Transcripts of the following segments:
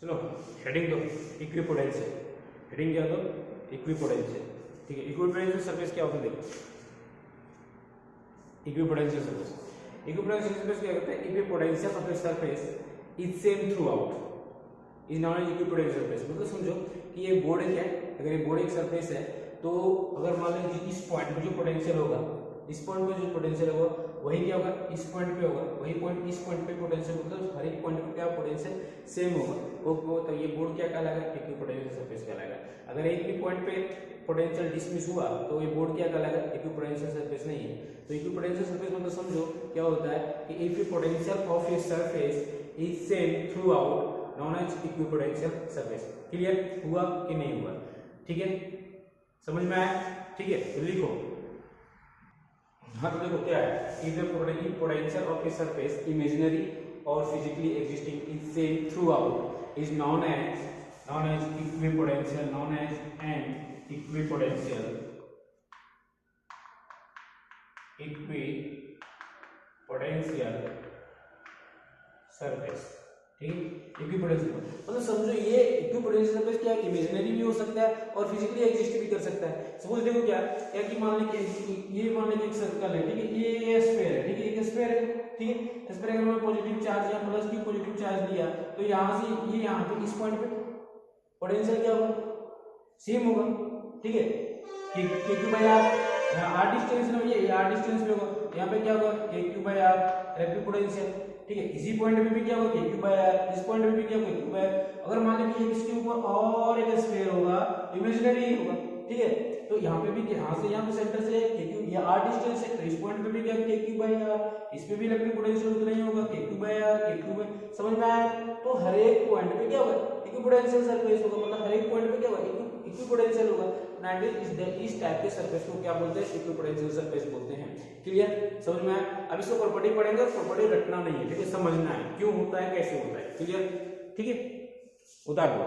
चलो हेडिंग दो equipotential. Heading क्या दो इक्विपोटेंशियल। ठीक है, इक्विपोटेंशियल सरफेस क्या होता है देखो। इक्विपोटेंशियल सरफेस, इक्विपोटेंशियल सरफेस क्या कहते हैं, equipotential of the surface is same throughout is non as equipotential surface. मतलब समझो कि ये बोर्ड क्या है, अगर ये बोर्ड एक सरफेस है तो अगर मान लीजिए इस पॉइंट पे जो पोटेंशियल होगा, इस पॉइंट पे जो पोटेंशियल होगा वही क्या होगा, इस पॉइंट पे होगा, वही पॉइंट इस पॉइंट पे पोटेंशियल, मतलब हर एक पॉइंट पे क्या पोटेंशियल सेम होगा, वो तो ये बोर्ड क्या कहलाएगा, इक्विपोटेंशियल सरफेस कहलाएगा। अगर एक भी पॉइंट पे पोटेंशियल डिसमिस हुआ तो ये बोर्ड क्या कहलाएगा, इक्विपोटेंशियल सरफेस नहीं है। तो इक्विपोटेंशियल सरफेस मतलब समझो क्या होता है कि if the potential of a surface is same throughout known as equipotential surface. Clear हुआ कि नहीं हुआ? ठीक है, समझ में आया? ठीक है, तो लिखो। हाँ तो देखो क्या है, if the potential of a surface imaginary और physically existing is same throughout is non as equipotential, non as an equipotential surface. ठीक है, इक्विपोटेंशियल मतलब समझो ये इक्विपोटेंशियल सरफेस क्या है, इमेजिनरी भी हो सकता है और फिजिकली एग्जिस्ट भी कर सकता है। सपोज देखो क्या क्या कि मान लीजिए ये मान लीजिए एक सर्कल है, ठीक है, ये स्फीयर है, ठीक है, एक स्फीयर है, ठीक है, स्फीयर अगर मैं पॉजिटिव चार्ज या प्लस की पॉजिटिव चार्ज दिया तो यहाँ से ये यहाँ पे इस पॉइंट पे पोटेंशियल क्या होगा, सेम होगा। ठीक है, क्योंकि भाई आप r डिस्टेंस में ये r डिस्टेंस पे होगा, यहाँ पे क्या होगा q by r electric potential. ठीक है, इसी पॉइंट पे भी क्या होगा q बाय r, इस पॉइंट पे भी क्या होगा q बाय r। अगर मान लीजिए इसके ऊपर और एक स्फीयर होगा, इमेजिनरी होगा, ठीक है, तो यहाँ पे भी यहाँ से यहाँ पे सेंटर से q ये r डिस्टेंस है, तो इस पॉइंट पे भी क्या q बाय r, इस पे भी इलेक्ट्रिक पोटेंशियल उतना ही होगा q by r, q by, समझ में आया? तो हर एक पॉइंट पे क्या होगा इक्विपोटेंशियल सरफेस होगा, मतलब हर एक पॉइंट पे क्या होगा इक्विपोटेंशियल होगा। इस टाइप के सरफेस को क्या बोलते हैं, इक्विपोटेंशियल सरफेस बोलते हैं। क्लियर, समझ में आया? अब इसको प्रॉपर्टी पढ़ेंगे, प्रॉपर्टी रटना नहीं है, ठीक है, समझना है क्यों होता है, कैसे होता है। क्लियर, ठीक है, उतार दो।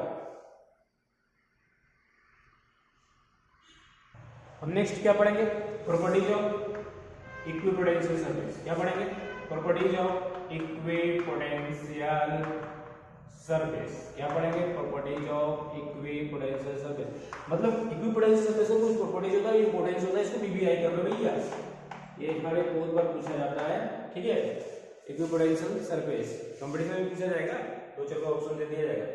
हम नेक्स्ट क्या पढ़ेंगे, प्रॉपर्टीज ऑफ इक्विपोटेंशियल सरफेस। क्या पढ़ेंगे, प्रॉपर्टीज ऑफ इक्विपोटेंशियल सरफेस। क्या पढ़ेंगे, प्रॉपर्टीज ऑफ इक्विपोटेंशियल सरफेस। मतलब इक्विपोटेंशियल सरफेस का कुछ प्रॉपर्टीज होता है, इंपॉर्टेंस होता है, इसको बीबीआई कर लो भैया, ये हमारे बहुत बार पूछा जाता है। ठीक है, इक्विपोटेंशियल सरफेस कंपटीशन में पूछा जाएगा, 2-4 का ऑप्शन दे दिया जाएगा।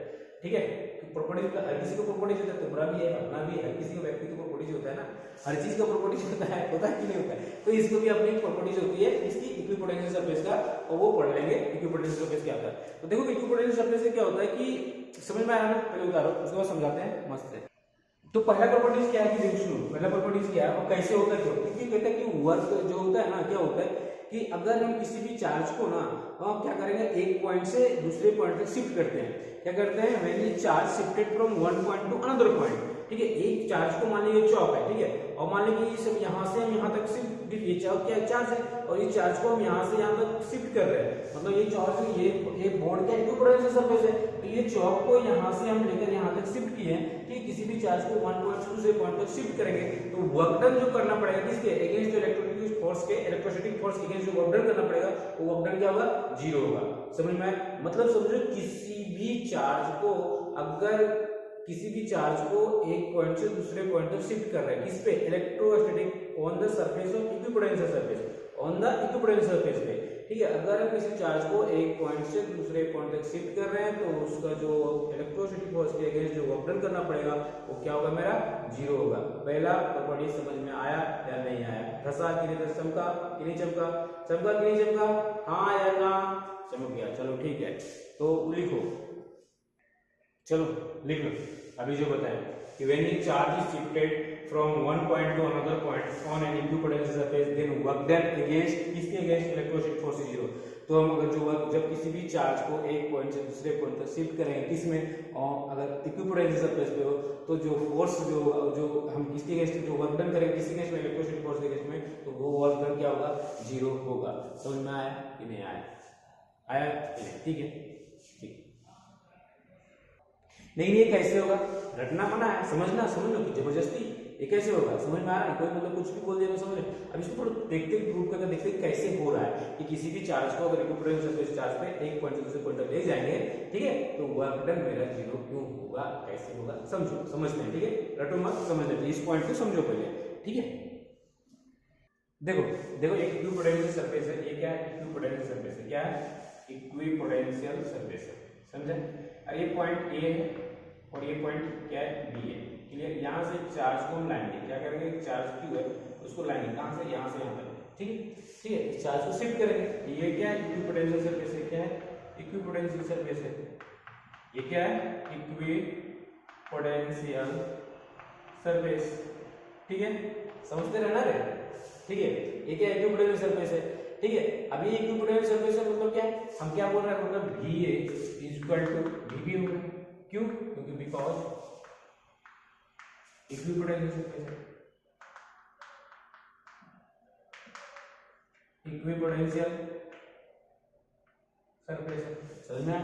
ठीक है, तो प्रॉपर्टीज का हर किसी को प्रॉपर्टीज होता है, तुम्हारा भी है, अपना भी है, हर किसी का व्यक्ति को प्रॉपर्टीज होता है ना, हर चीज का प्रॉपर्टीज होता है कि नहीं होता है? तो इसको भी अपनी प्रॉपर्टीज होती है इसकी इक्विपोटेंशियल सरफेस का, और वो पढ़ लेंगे इक्विपोटेंशियल सरफेस क्या होता है। तो देखो इक्विपोटेंशियल सरफेस से क्या होता है कि समझ में आया ना, पहले उतारो उसके बाद समझाते हैं मस्त है। तो पहला प्रॉपर्टीज क्या है कि देखो सुनो, पहला प्रॉपर्टीज क्या है और कैसे होता है, क्योंकि कहते हैं कि वर्क जो होता है ना, क्या होता है कि अगर हम किसी भी चार्ज को ना हम क्या करेंगे, एक पॉइंट से दूसरे पॉइंट तक शिफ्ट करते हैं। क्या करते हैं, व्हेन ये charge shifted from one point two another point. ठीक है, एक चार्ज को मान लीजिए चौक है, ठीक है, और मान लीजिए ये सब यहाँ से हम यहाँ तक शिफ्ट, ये चौक क्या चार्ज है और ये चार्ज को हम यहाँ से यहाँ तक शिफ्ट कर रहे हैं, मतलब ये चार्ज ये बोर्ड का इक्विपोटेंशियल सरफेस है, तो ये चौक को यहाँ से हम लेकर यहाँ तक शिफ्ट किए हैं। ठीक, किसी भी चार्ज को वन पॉइंट से दूसरे पॉइंट तक शिफ्ट करेंगे तो वर्क डन जो करना पड़ेगा किसके अगेंस्ट इलेक्ट्रोस्टैटिक फोर्स के, इलेक्ट्रोस्टैटिक फोर्स के अगेंस्ट जो वर्क डन करना पड़ेगा वो वर्क डन क्या होगा, 0 होगा। समझ में? मतलब समझो किसी भी चार्ज को, अगर किसी भी चार्ज को एक पॉइंट से दूसरे पॉइंट तक शिफ्ट कर रहे हैं, किस पे, electrostatic on the surface of equipotential surface, on the equipotential surface पे। ठीक है, अगर हम किसी चार्ज को एक पॉइंट से दूसरे पॉइंट तक शिफ्ट कर रहे हैं तो उसका जो इलेक्ट्रोस्टैटिक फोर्स के अगेंस्ट जो वर्क डन करना पड़ेगा वो क्या होगा, मेरा 0 होगा। पहला प्रॉपर्टी समझ में आया या नहीं आया? धसा कि नहीं धसा, चमका कि नहीं चमका, चमका कि नहीं चमका, हाँ या ना, चमक गया। चलो ठीक है, तो लिखो, चलो लिख लो। अभी जो बताएं कि when a charge is shifted from one point to another point on an equipotential surface then work done against किसके अगेंस्ट इलेक्ट्रोस्टैटिक फोर्स 0। तो हम अगर जो वर्क, जब किसी भी चार्ज को एक पॉइंट से दूसरे पॉइंट तक शिफ्ट करेंगे किसमें, और अगर इक्विपोटेंशियल सरफेस पे हो तो जो फोर्स जो हम किसके अगेंस्ट जो वर्क डन करेंगे किसके अगेंस्ट में, इलेक्ट्रोस्टैटिक फोर्स के अगेंस्ट में, तो वो वर्क डन क्या होगा, 0 होगा। समझ में आया कि नहीं आया? आया? ठीक है, ठीक। नहीं कैसे होगा, रटना मना है, समझना समझ लो कि जबरदस्ती ये कैसे होगा, समझ में आ रहा है? कोई मतलब कुछ भी बोल दिया तो समझ रहे? अब इसको थोड़ा देखते हैं, प्रूव करके देखते हैं कैसे हो रहा है कि किसी भी चार्ज को अगर इक्विपोटेंशियल सरफेस चार्ज पे एक पॉइंट से दूसरे पॉइंट तक ले जाएंगे, ठीक है, तो वर्क डन मेरा जीरो क्यों होगा, कैसे होगा, समझो, समझते हैं, ठीक है, रटो मत, समझ लेते हैं, इस पॉइंट को समझो पहले, ठीक है। देखो देखो एक इक्विपोटेंशियल सरफेस है, ये क्या है, इक्विपोटेंशियल सरफेस है, क्या है, इक्विपोटेंशियल सरफेस है, समझे? और ये पॉइंट ए है और ये पॉइंट क्या है, बी है, क्लियर? यहाँ से चार्ज को हम लाएंगे, क्या करेंगे, चार्ज क्यू है उसको लाएंगे कहाँ से, यहाँ से यहाँ तक, ठीक है, ठीक है, इस चार्ज को शिफ्ट करेंगे। ये क्या है, इक्विपोटेंशियल सरफेस है, क्या है, इक्विपोटेंशियल सरफेस है, ये क्या है, इक्विपोटेंशियल सरफेस, ठीक है, समझते रहना रे, ठीक है, ये क्या इक्विपोटेंशियल सरफेस है, ठीक है। अभी इक्विपोटेंशियल सरफेस है मतलब क्या है, हम क्या बोल रहे हैं, मतलब VA इक्वल टू VB होगा, क्यों, क्योंकि बिकॉज इक्विपोटेंशियल सरफेस है, इक्विपोटेंशियल सरफेस है, समझ में आया?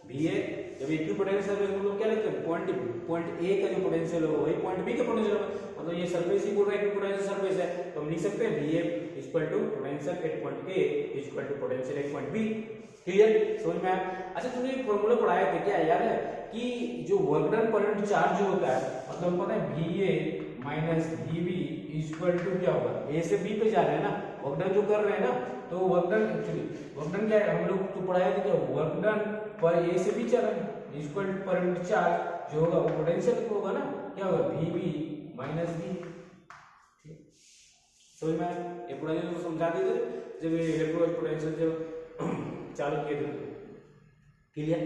VA जब इक्विपोटेंशियल सरफेस मतलब क्या लिखते हैं, पॉइंट A का जो पोटेंशियल हो वही पॉइंट B का पोटेंशियल हो, मतलब ये सरफेस ही बोल रहा है इक्विपोटेंशियल सरफेस है, तो हम लिख सकते हैं VA equal to potential at point A equal to potential at point B, clear, समझ में आया? अच्छा तुमने ये फॉर्मूला पढ़ाए थे, क्या याद है कि जो वर्क डन पर यूनिट चार्ज जो होता है, मतलब पता है VA minus VB equal to क्या होगा, A से B पे जा रहे हैं ना, वर्क डन जो कर रहे हैं ना, तो work done actually work done क्या है, हम लोग तो पढ़ाए थे क्या, वर्क डन पर A से B चल रहे हैं इक्वल पर यूनिट चार्ज जो होगा वो पोटेंशियल होगा ना, क्या होगा, VB माइनस B, समझ में आया? ये पूरा जो समझा दिए थे जब ये इलेक्ट्रोड पोटेंशियल जब चालू किए थे, क्लियर,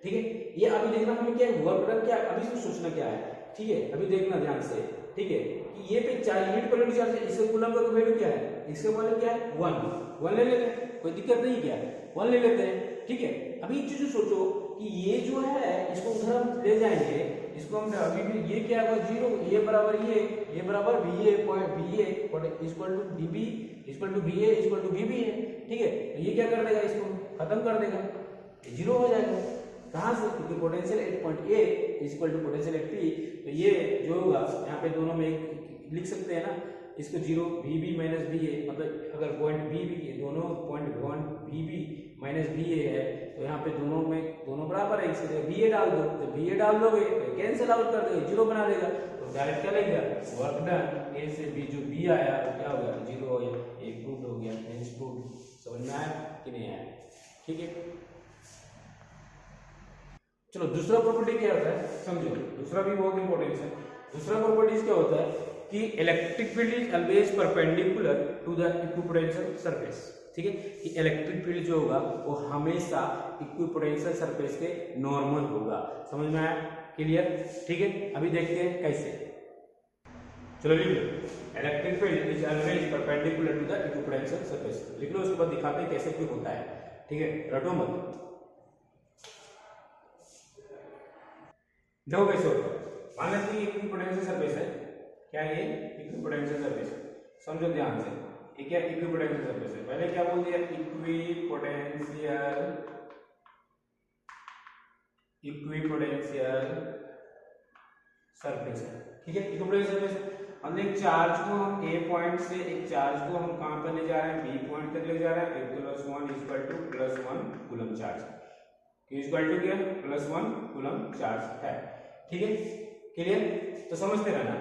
ठीक है। ये अभी देखना हमें क्या है, वर्क डन क्या, अभी इसमें सोचना क्या है, ठीक है, अभी देखना ध्यान से, ठीक है, कि ये पे चार्ज यूनिट पर यूनिट चार्ज है, इसका कूलम का वैल्यू क्या है, इसका वैल्यू क्या है 1 ले लेते हैं, कोई दिक्कत नहीं, क्या 1 ले लेते हैं, ठीक है। अभी एक चीज सोचो कि ये जो है इसको उधर हम ले जाएंगे, इसको हम अभी भी ये क्या होगा 0, ये बराबर ये बराबर VA equal to VB equal to VA equal to VB है, ठीक है, तो ये क्या कर देगा, इसको खत्म कर देगा, 0 हो जाएगा, कहां से, क्योंकि potential at point A equal to potential at P, तो ये जो होगा यहाँ पे दोनों में लिख सकते हैं ना, इसको 0 VB माइनस BA, मतलब अगर पॉइंट BB दोनों पॉइंट VB माइनस BA है, तो यहाँ पे दोनों बराबर है, इसलिए BA डाल दो, तो BA डाल दोगे तो कैंसिल आउट कर देगा, 0 बना देगा, तो डायरेक्ट क्या लगेगा, वर्क डन A से B जो B आया वो क्या होगा 0 हो गया, एक प्रूफ हो गया, हेंस प्रूफ, समझ में आया कि नहीं आया, ठीक है। चलो दूसरा प्रॉपर्टी क्या होता है, समझो, दूसरा भी बहुत इंपॉर्टेंट है। दूसरा प्रॉपर्टीज क्या होता है कि electric field is always perpendicular to the equipotential surface, ठीक है, कि इलेक्ट्रिक फील्ड जो होगा वो हमेशा इक्विपोटेंशियल सरफेस के नॉर्मल होगा, समझ में आया, क्लियर, ठीक है। अभी देखते हैं कैसे, चलो लिख लो, electric field is always perpendicular to the equipotential surface, लिख लो, उसके बाद दिखाते हैं कैसे क्यों होता है, ठीक है, रटो मत, देखो कैसे होता है। मान लेते हैं इक्विपोटेंशियल सरफेस है, क्या ये इक्विपोटेंशियल सरफेस, समझो ध्यान से, ये क्या इक्विपोटेंशियल सरफेस है, पहले क्या बोल दिया, इक्विपोटेंशियल सरफेस है, ठीक है, इक्विपोटेंशियल सरफेस है, मतलब एक चार्ज को हम A पॉइंट से एक चार्ज को हम कहां पर ले जा रहे हैं, B पॉइंट तक ले जा रहे हैं, +1 equal to +1 coulomb charge, equal to क्या, +1 कूलम चार्ज है, ठीक है, क्लियर, तो समझते रहना,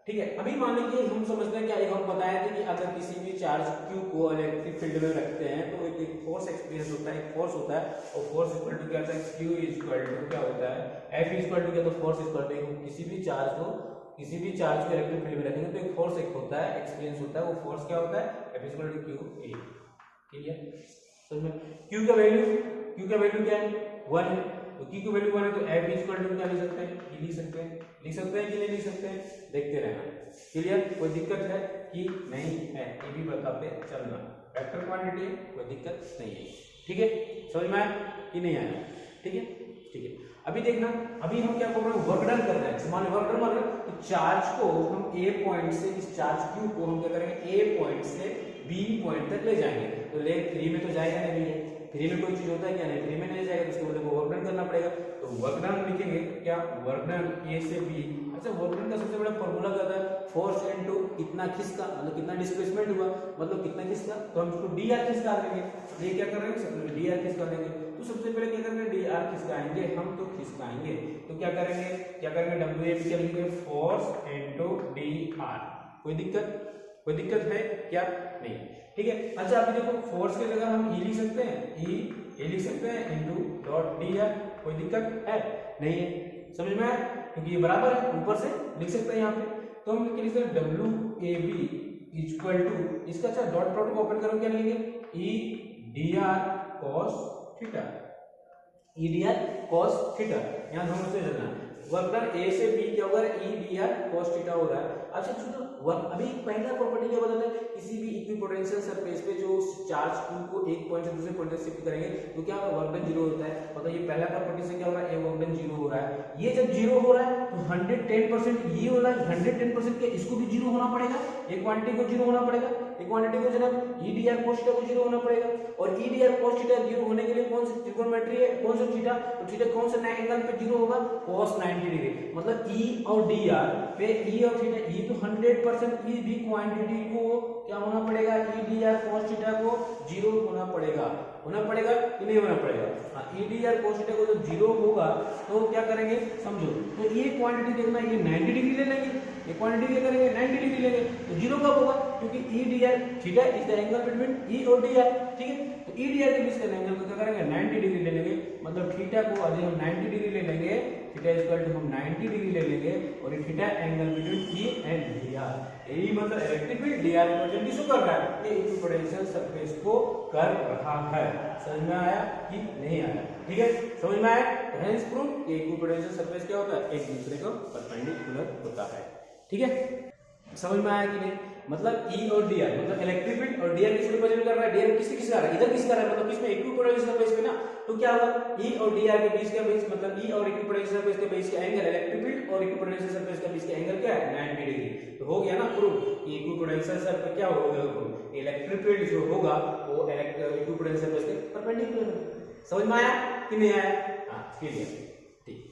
ठीक है। अभी मान लीजिए हम समझते हैं क्या, एक हम बताए थे कि अगर किसी भी चार्ज Q को इलेक्ट्रिक फील्ड में रखते हैं तो एक फोर्स एक्सपीरियंस होता है, एक फोर्स होता है, और फोर्स इक्वल टू क्या होता है, Q इक्वल टू क्या होता है, F इक्वल टू क्या, तो फोर्स इक्वल टू, किसी भी चार्ज को इलेक्ट्रिक फील्ड में रखेंगे तो एक फोर्स एक होता है, एक्सपीरियंस होता है, वो फोर्स क्या होता है, F equal to QA, clear, समझ में। Q का वैल्यू क्या है, 1 है, तो Q की वैल्यू 1 है, तो F इक्वल टू क्या लिख सकते हैं, लिख सकते हैं कि नहीं लिख सकते हैं, देखते रहना, क्लियर, कोई दिक्कत है कि नहीं है, ये भी बताते चलना, वेक्टर क्वांटिटी है, कोई दिक्कत नहीं है, ठीक है, समझ में आया कि नहीं आया, ठीक है, ठीक है। अभी देखना, अभी हम क्या कर रहे हैं, वर्क डन कर रहे हैं, मान वर्क डन मान रहे हैं, तो चार्ज को हम A पॉइंट से, इस चार्ज Q को हम क्या करेंगे, A पॉइंट से B पॉइंट तक ले जाएंगे, तो लेग 3 में तो जाएगा नहीं, फ्री में कोई चीज होता है क्या, नहीं फ्री में नहीं जाएगा, तो उसके बदले को वर्क डन करना पड़ेगा। तो वर्क डन लिखेंगे क्या, वर्क डन ए से बी। अच्छा वर्क डन का सबसे बड़ा फॉर्मूला क्या होता है, फोर्स इनटू कितना खिसका, मतलब कितना डिस्प्लेसमेंट हुआ, मतलब कितना खिसका, तो हम इसको डी आर खिसका देंगे। ये क्या कर रहे हैं, सबसे डी आर खिसका देंगे। तो सबसे पहले क्या करेंगे, डी आर खिसकाएंगे हम, तो खिसकाएंगे तो क्या करेंगे डब्ल्यू ए क्या लिखेंगे, फोर्स इनटू डी आर। कोई दिक्कत है क्या, नहीं, ठीक है। अच्छा अभी देखो फोर्स की जगह हम ई लिख सकते हैं, ए लिख सकते हैं इनटू डॉट डी आर। कोई दिक्कत है नहीं है, समझ में आया, क्योंकि ये बराबर है, ऊपर से लिख सकते हैं यहाँ पे। तो हम लिख सकते हैं W A B equal to इसका, अच्छा डॉट प्रोडक्ट ओपन करो, क्या लिखेंगे, E D R cos theta, E D R cos theta. यहाँ दोनों से चलना है, वर्क डन ए से बी क्या होगा, ई डी आर कॉस थीटा हो रहा है। अच्छा सुनो वर्क, अभी पहला प्रॉपर्टी क्या बताता है, किसी भी इक्विपोटेंशियल सरफेस पे जो चार्ज q को एक पॉइंट से दूसरे पॉइंट तक शिफ्ट करेंगे तो क्या होगा, वर्क डन 0 होता है। मतलब ये पहला प्रॉपर्टी से क्या हो रहा है, वर्क डन 0 हो रहा है। ये जब 0 हो रहा है तो 110% ये हो रहा है, 110% के इसको भी 0 होना पड़ेगा, एक क्वांटिटी को 0 होना पड़ेगा, एक क्वांटिटी को जनाब ई डी आर कॉस थीटा को 0 होना पड़ेगा। और ई डी आर कॉस थीटा 0 होने के लिए कौन सी ट्रिगोनोमेट्री है, कौन सा थीटा, तो थीटा कौन सा एंगल पे 0 होगा, cos 90 डिग्री। मतलब ई और डी आर पे ई और थीटा, ई तो 100% ई भी क्वांटिटी को क्या होना पड़ेगा, ई डी आर cos थीटा को 0 होना पड़ेगा कि नहीं होना पड़ेगा। हाँ ई डी आर cos थीटा को जब 0 होगा तो क्या करेंगे समझो, तो ये क्वांटिटी देखना, ये 90 डिग्री ले लेंगे, ये क्वांटिटी क्या करेंगे 90 डिग्री लेंगे, तो 0 कब होगा, क्योंकि ई D are theta is the angle between ई और डी आर, ठीक है। तो ई डी आर के बीच का एंगल को क्या करेंगे 90 डिग्री ले लेंगे, मतलब थीटा को अभी हम 90 डिग्री ले लेंगे, थीटा इक्वल टू हम 90 डिग्री ले लेंगे, और ये theta angle between E and D R, यही मतलब electric field D R equal to कर रहा है, ये इक्विपोटेंशियल सरफेस को कर रहा है। समझ में आया कि नहीं आया, ठीक है, समझ में आया। हेंस प्रूफ ये इक्विपोटेंशियल सरफेस क्या होता है, एक दूसरे को परपेंडिकुलर होता है, ठीक है। समझ में आया कि नहीं, मतलब ई और डी आर, मतलब इलेक्ट्रिक फील्ड और डी आर किसको रिप्रेजेंट कर रहा है, डी आर किसके किसका आ रहा है, इधर किसका आ रहा है, मतलब किसमें इक्विपोटेंशियल सरफेस पे ना, तो क्या होगा ई और डी आर के बीच का बीच, मतलब ई और इक्विपोटेंशियल सरफेस के बीच का एंगल, इलेक्ट्रिक फील्ड और इक्विपोटेंशियल सरफेस के बीच का एंगल क्या है 90 डिग्री। तो हो गया ना प्रूफ, इक्विपोटेंशियल सरफेस क्या होगा, इलेक्ट्रिक फील्ड जो होगा वो इक्विपोटेंशियल सरफेस के परपेंडिकुलर होगा। समझ में आया कि नहीं आया, हां क्लियर, ठीक।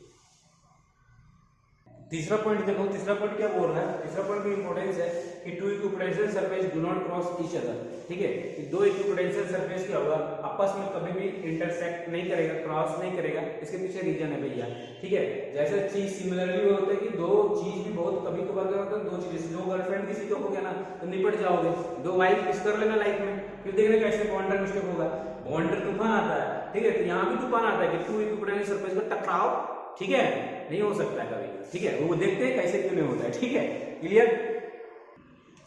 तीसरा पॉइंट देखो, तीसरा पॉइंट क्या बोल रहा है, तीसरा पॉइंट की इंपॉर्टेंस है कि two equipotential surface do not cross each other, ठीक है, कि दो इक्विपोटेंशियल सरफेस क्या होगा, आपस में कभी भी इंटरसेक्ट नहीं करेगा, क्रॉस नहीं करेगा। इसके पीछे रीजन है भैया, ठीक है। जैसे चीज सिमिलरली होता है कि दो चीज भी बहुत कभी कभार क्या होता है, दो चीज, दो गर्लफ्रेंड किसी का हो गया ना तो निपट जाओगे, दो वाइफ किस कर लेना लाइफ में, फिर देखना कैसे बॉन्डर मिस्टेक होगा, बॉन्डर तूफान आता है, ठीक है। तो यहाँ भी तूफान आता है कि टू इक्विपोटेंशियल सरफेस का टकराव, ठीक है, नहीं हो सकता है कभी, ठीक है, वो देखते हैं कैसे क्यों नहीं होता है, ठीक है, क्लियर।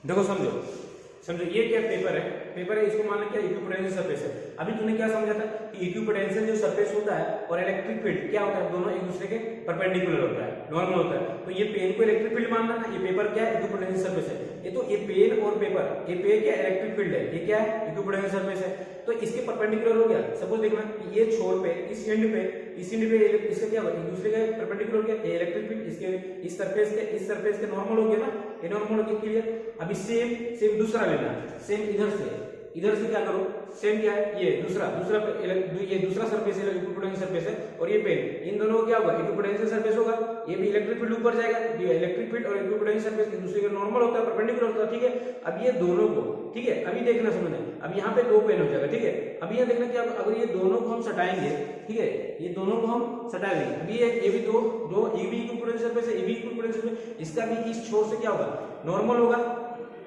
देखो समझो ये क्या पेपर है, इसको मानना क्या इक्विपोटेंशियल सरफेस है। अभी तूने क्या समझा था कि इक्विपोटेंशियल जो सरफेस होता है और इलेक्ट्रिक फील्ड क्या होता है, दोनों एक दूसरे के परपेंडिकुलर होता है, नॉर्मल होता है। तो ये पेन को इलेक्ट्रिक फील्ड मानना ना, ये पेपर क्या है इक्विपोटेंशियल सरफेस है। ये तो ये पेन और पेपर, ये पेन क्या इलेक्ट्रिक फील्ड है, ये क्या है इक्विपोटेंशियल सरफेस है। तो इसके परपेंडिकुलर हो गया, सपोज देखना ये छोर पे इस एंड पे इसका क्या होगा, एक दूसरे के परपेंडिकुलर हो गया, ये इलेक्ट्रिक फील्ड इसके इस सरफेस के नॉर्मल हो गया ना, ये नॉर्मल हो गया, क्लियर। अभी सेम दूसरा लेना, सेम इधर से क्या करो, सेम क्या है ये दूसरा ये दूसरा सरफेस है, इक्विपोटेंशियल सरफेस है, और ये पेन, इन दोनों को क्या होगा इक्विपोटेंशियल सरफेस होगा, ये भी इलेक्ट्रिक फील्ड ऊपर जाएगा, ये इलेक्ट्रिक फील्ड और इक्विपोटेंशियल सरफेस एक दूसरे के नॉर्मल होता है, परपेंडिकुलर होता है, ठीक है। अब ये दोनों को, ठीक है, अभी देखना समझना, अब यहाँ पे दो पेन हो जाएगा, ठीक है। अभी यहाँ देखना कि अगर ये दोनों को हम सटाएंगे, ठीक है, ये दोनों को हम सटा देंगे, अभी ये भी दो ये भी इक्विपोटेंशियल सरफेस है, ये भी इक्विपोटेंशियल सरफेस, इसका भी इस छोर से क्या होगा नॉर्मल होगा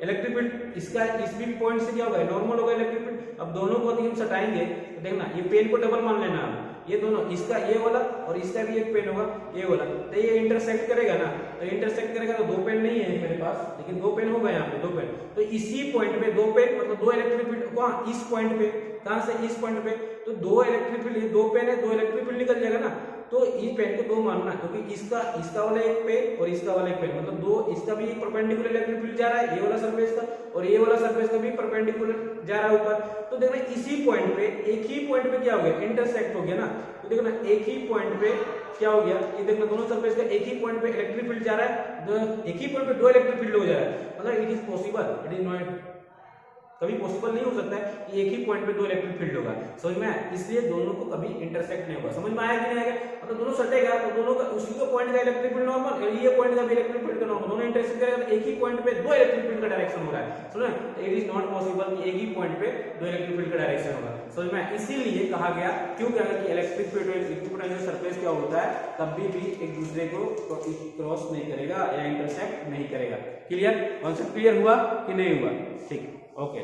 इलेक्ट्रिक फील्ड, इसका इस भी पॉइंट से क्या होगा नॉर्मल होगा इलेक्ट्रिक फील्ड। अब दोनों को हम सटाएंगे तो देखना ये पेन को डबल मान लेना, ये दोनों, इसका ये वाला और इसका भी एक पेन होगा ये वाला, तो ये इंटरसेक्ट करेगा ना, तो इंटरसेक्ट करेगा तो दो पेन नहीं है मेरे पास, लेकिन दो पेन होगा यहाँ पे, दो पेन, तो इसी पॉइंट पे दो पेन, मतलब दो इलेक्ट्रिक फील्ड कहाँ इस पॉइंट पे, कहां से इस पॉइंट पे, तो दो इलेक्ट्रिक फील्ड, दो पेन है, दो इलेक्ट्रिक फील्ड निकल जाएगा ना। तो इस पेन को दो मानना, क्योंकि इसका वाला एक पेन और इसका वाला एक पेन, मतलब दो, इसका भी परपेंडिकुलर इलेक्ट्रिक फील्ड जा रहा है, ये वाला सरफेस का, और ये वाला सरफेस का भी परपेंडिकुलर जा रहा है ऊपर। तो देखना इसी पॉइंट पे, एक ही पॉइंट पे क्या हो गया इंटरसेक्ट हो गया ना, तो देखना एक ही पॉइंट पे क्या हो गया, ये देखना दोनों सरफेस का एक ही पॉइंट पे इलेक्ट्रिक फील्ड जा रहा है, एक ही पॉइंट पे दो इलेक्ट्रिक फील्ड हो जा रहा है, मतलब it is possible, it is not कभी पॉसिबल नहीं हो सकता है कि एक ही पॉइंट पे दो इलेक्ट्रिक फील्ड होगा, समझ में आया? इसलिए दोनों को कभी इंटरसेक्ट नहीं होगा। समझ में आया कि नहीं आएगा? मतलब दोनों सटेगा तो दोनों का उसी को पॉइंट का इलेक्ट्रिक फील्ड नॉर्मल, ये पॉइंट का भी इलेक्ट्रिक फील्ड का नॉर्मल, दोनों इंटरसेक्ट करेगा तो एक ही पॉइंट पे दो इलेक्ट्रिक फील्ड का डायरेक्शन हो रहा है। समझ में? इट इज नॉट पॉसिबल कि एक ही पॉइंट पे दो इलेक्ट्रिक फील्ड का डायरेक्शन होगा। समझ में? इसीलिए कहा गया, क्यों कहा गया कि इलेक्ट्रिक फील्ड इक्विपोटेंशियल सरफेस क्या होता है, कभी भी एक दूसरे को क्रॉस नहीं करेगा या इंटरसेक्ट नहीं करेगा। क्लियर? कॉन्सेप्ट क्लियर हुआ कि नहीं हुआ? ठीक, ओके।